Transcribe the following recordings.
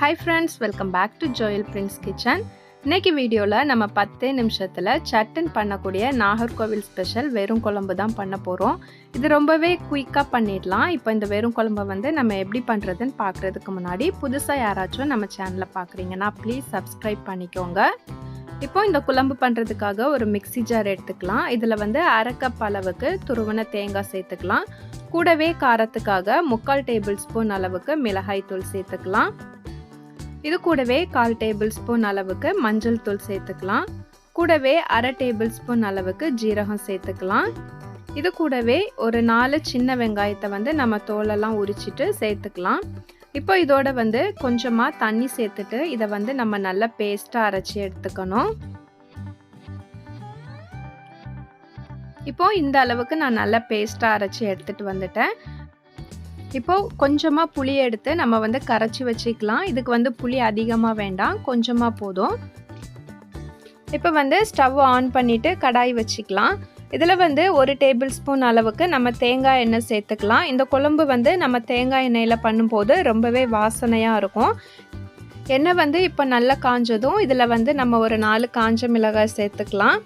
Hi friends, welcome back to Joel Prince Kitchen. இன்னைக்கு வீடியோல நம்ம 10 நிமிஷத்துல சட்டன் பண்ணக்கூடிய நாகர்கோவில் ஸ்பெஷல் வெறும் குழம்பு தான் பண்ண போறோம். இது ரொம்பவே குயிக்கா பண்ணிடலாம். இப்போ இந்த வெறும் குழம்பை வந்து நம்ம எப்படி பண்றதுன்னு பார்க்கிறதுக்கு முன்னாடி புதுசா யாராச்சும் நம்ம சேனலை பார்க்குறீங்கன்னா ப்ளீஸ் சப்ஸ்கிரைப் பண்ணிக்கோங்க. இப்போ இந்த குழம்பு பண்ணுறதுக்காக ஒரு மிக்ஸி ஜார் எடுத்துக்கலாம். இதில் வந்து அரை கப் அளவுக்கு துருவன தேங்காய் சேர்த்துக்கலாம். கூடவே காரத்துக்காக 3/4 டேபிள் ஸ்பூன் அளவுக்கு மிளகாய் தூள் சேர்த்துக்கலாம். இது கூடவே 1/4 டேபிள் ஸ்பூன் அளவுக்கு மஞ்சள் தூள் சேர்த்துக்கலாம். கூடவே அரை டேபிள் ஸ்பூன் அளவுக்கு ஜீரகம் சேர்த்துக்கலாம். இது கூடவே ஒரு 4 சின்ன வெங்காயத்தை வந்து நம்ம தோலெல்லாம் உரிச்சிட்டு சேர்த்துக்கலாம். இப்போ இதோட வந்து கொஞ்சமாக தண்ணி சேர்த்துட்டு இதை வந்து நம்ம நல்லா பேஸ்ட்டாக அரைச்சி எடுத்துக்கணும். இப்போ இந்த அளவுக்கு நான் நல்லா பேஸ்ட்டாக அரைச்சி எடுத்துகிட்டு வந்துட்டேன். இப்போ கொஞ்சமாக புளி எடுத்து நம்ம வந்து கரைச்சி வச்சுக்கலாம். இதுக்கு வந்து புளி அதிகமாக வேண்டாம், கொஞ்சமாக போதும். இப்போ வந்து ஸ்டவ் ஆன் பண்ணிவிட்டு கடாய் வச்சுக்கலாம். இதில் வந்து ஒரு டேபிள் ஸ்பூன் அளவுக்கு நம்ம தேங்காய் எண்ணெய் சேர்த்துக்கலாம். இந்த குழம்பு வந்து நம்ம தேங்காய் எண்ணெயில் பண்ணும்போது ரொம்பவே வாசனையாக இருக்கும். எண்ணெய் வந்து இப்போ நல்லா காஞ்சதும் இதில் வந்து நம்ம ஒரு 4 காஞ்ச மிளகாய் சேர்த்துக்கலாம்.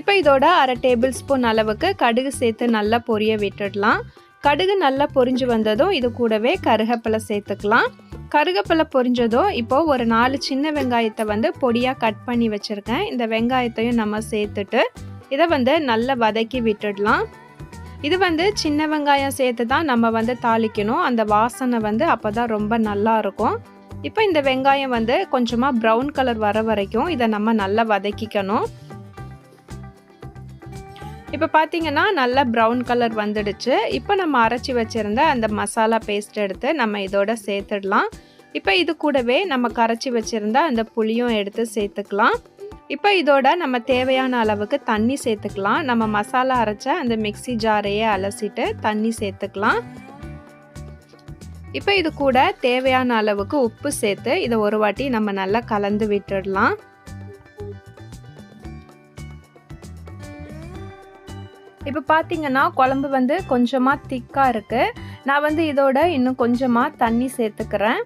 இப்போ இதோட அரை டேபிள் ஸ்பூன் அளவுக்கு கடுகு சேர்த்து நல்லா பொரிய விட்டுடலாம். கடுகு நல்லா பொரிஞ்சு வந்ததும் இது கூடவே கருவேப்பிலை சேர்த்துக்கலாம். கருவேப்பிலை பொரிஞ்சதும் இப்போது ஒரு 4 சின்ன வெங்காயத்தை வந்து பொடியாக கட் பண்ணி வச்சுருக்கேன். இந்த வெங்காயத்தையும் நம்ம சேர்த்துட்டு இதை வந்து நல்லா வதக்கி விட்டுடலாம். இது வந்து சின்ன வெங்காயம் சேர்த்து தான் நம்ம வந்து தாளிக்கணும். அந்த வாசனை வந்து அப்போ தான் ரொம்ப நல்லா இருக்கும். இப்போ இந்த வெங்காயம் வந்து கொஞ்சமாக ப்ரௌன் கலர் வர வரைக்கும் இதை நம்ம நல்லா வதக்கிக்கணும். இப்போ பார்த்தீங்கன்னா நல்லா ப்ரௌன் கலர் வந்துடுச்சு. இப்போ நம்ம அரைச்சி வச்சுருந்த அந்த மசாலா பேஸ்ட் எடுத்து நம்ம இதோட சேர்த்துடலாம். இப்போ இது கூடவே நம்ம கரைச்சி வச்சுருந்த அந்த புளியும் எடுத்து சேர்த்துக்கலாம். இப்போ இதோட நம்ம தேவையான அளவுக்கு தண்ணி சேர்த்துக்கலாம். நம்ம மசாலா அரைச்ச அந்த மிக்ஸி ஜாரையே அலசிட்டு தண்ணி சேர்த்துக்கலாம். இப்போ இது கூட தேவையான அளவுக்கு உப்பு சேர்த்து இதை ஒரு வாட்டி நம்ம நல்லா கலந்து விட்டுடலாம். இப்போ பார்த்தீங்கன்னா குழம்பு வந்து கொஞ்சமாக திக்காக இருக்குது. நான் வந்து இதோட இன்னும் கொஞ்சமாக தண்ணி சேர்த்துக்கிறேன்.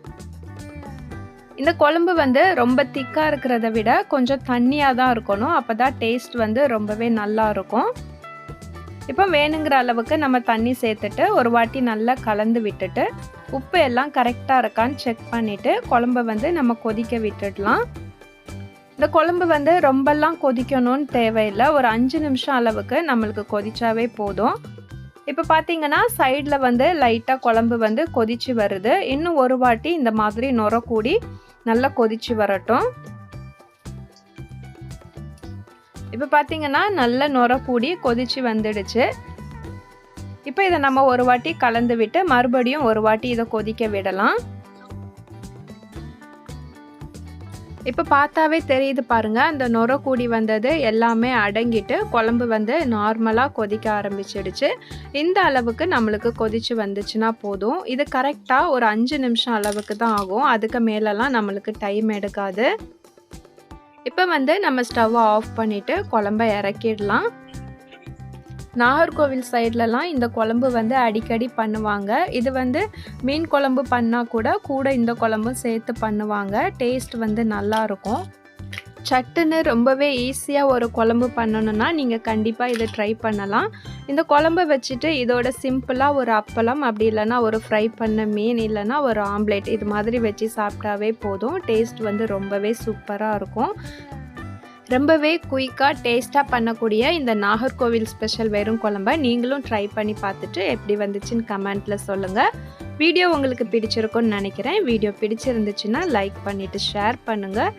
இந்த குழம்பு வந்து ரொம்ப திக்காக இருக்கிறத விட கொஞ்சம் தண்ணியாக தான் இருக்கணும். அப்போ தான் டேஸ்ட் வந்து ரொம்பவே நல்லா இருக்கும். இப்போ வேணுங்கிற அளவுக்கு நம்ம தண்ணி சேர்த்துட்டு ஒரு வாட்டி நல்லா கலந்து விட்டுட்டு உப்பு எல்லாம் கரெக்டாக இருக்கான்னு செக் பண்ணிவிட்டு குழம்பை வந்து நம்ம கொதிக்க விட்டுடலாம். இந்த குழம்பு வந்து ரொம்பலாம் கொதிக்கணும்னு தேவையில்லை. ஒரு 5 நிமிஷம் அளவுக்கு நம்மளுக்கு கொதிச்சாவே போதும். இப்போ பார்த்தீங்கன்னா சைடில் வந்து லைட்டாக குழம்பு வந்து கொதிச்சு வருது. இன்னும் ஒரு வாட்டி இந்த மாதிரி நுர கூடி நல்லா கொதிச்சு வரட்டும். இப்போ பார்த்தீங்கன்னா நல்ல நுர கூடி கொதிச்சு வந்துடுச்சு. இப்போ இதை நம்ம ஒரு வாட்டி கலந்து விட்டு மறுபடியும் ஒரு வாட்டி இதை கொதிக்க விடலாம். இப்போ பார்த்தாவே தெரியுது பாருங்க, அந்த நுர கூடி வந்தது எல்லாமே அடங்கிட்டு குழம்பு வந்து நார்மலாக கொதிக்க ஆரம்பிச்சிடுச்சு. இந்த அளவுக்கு நம்மளுக்கு கொதிச்சு வந்துச்சுன்னா போதும். இது கரெக்டாக ஒரு 5 நிமிஷம் அளவுக்கு தான் ஆகும். அதுக்கு மேலெல்லாம் நம்மளுக்கு டைம் எடுக்காது. இப்போ வந்து நம்ம ஸ்டவ்வை ஆஃப் பண்ணிவிட்டு குழம்ப இறக்கிடலாம். நாகர்கோவில் சைட்லலாம் இந்த குழம்பு வந்து அடிக்கடி பண்ணுவாங்க. இது வந்து மீன் குழம்பு பண்ணால் கூட இந்த குழம்பும் சேர்த்து பண்ணுவாங்க. டேஸ்ட் வந்து நல்லாயிருக்கும். சட்டுன்னு ரொம்பவே ஈஸியாக ஒரு குழம்பு பண்ணணுன்னா நீங்கள் கண்டிப்பாக இதை ட்ரை பண்ணலாம். இந்த குழம்பை வச்சுட்டு இதோட சிம்பிளாக ஒரு அப்பளம், அப்படி இல்லைன்னா ஒரு ஃப்ரை பண்ண மீன், இல்லைன்னா ஒரு ஆம்லேட் இது மாதிரி வச்சு சாப்பிட்டாவே போதும். டேஸ்ட் வந்து ரொம்பவே சூப்பராக இருக்கும். ரொம்பவே குயிக்காக டேஸ்ட்டாக பண்ணக்கூடிய இந்த நாகர்கோவில் ஸ்பெஷல் வெறும் குழம்பை நீங்களும் ட்ரை பண்ணி பார்த்துட்டு எப்படி வந்துச்சுன்னு கமெண்ட்டில் சொல்லுங்கள். வீடியோ உங்களுக்கு பிடிச்சிருக்குன்னு நினைக்கிறேன். வீடியோ பிடிச்சிருந்துச்சுன்னா லைக் பண்ணிவிட்டு ஷேர் பண்ணுங்கள்.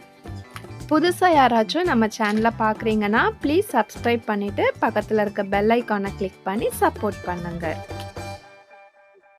புதுசாக யாராச்சும் நம்ம சேனலை பார்க்குறீங்கன்னா ப்ளீஸ் சப்ஸ்கிரைப் பண்ணிவிட்டு பக்கத்தில் இருக்க பெல் ஐக்கானை கிளிக் பண்ணி சப்போர்ட் பண்ணுங்கள்.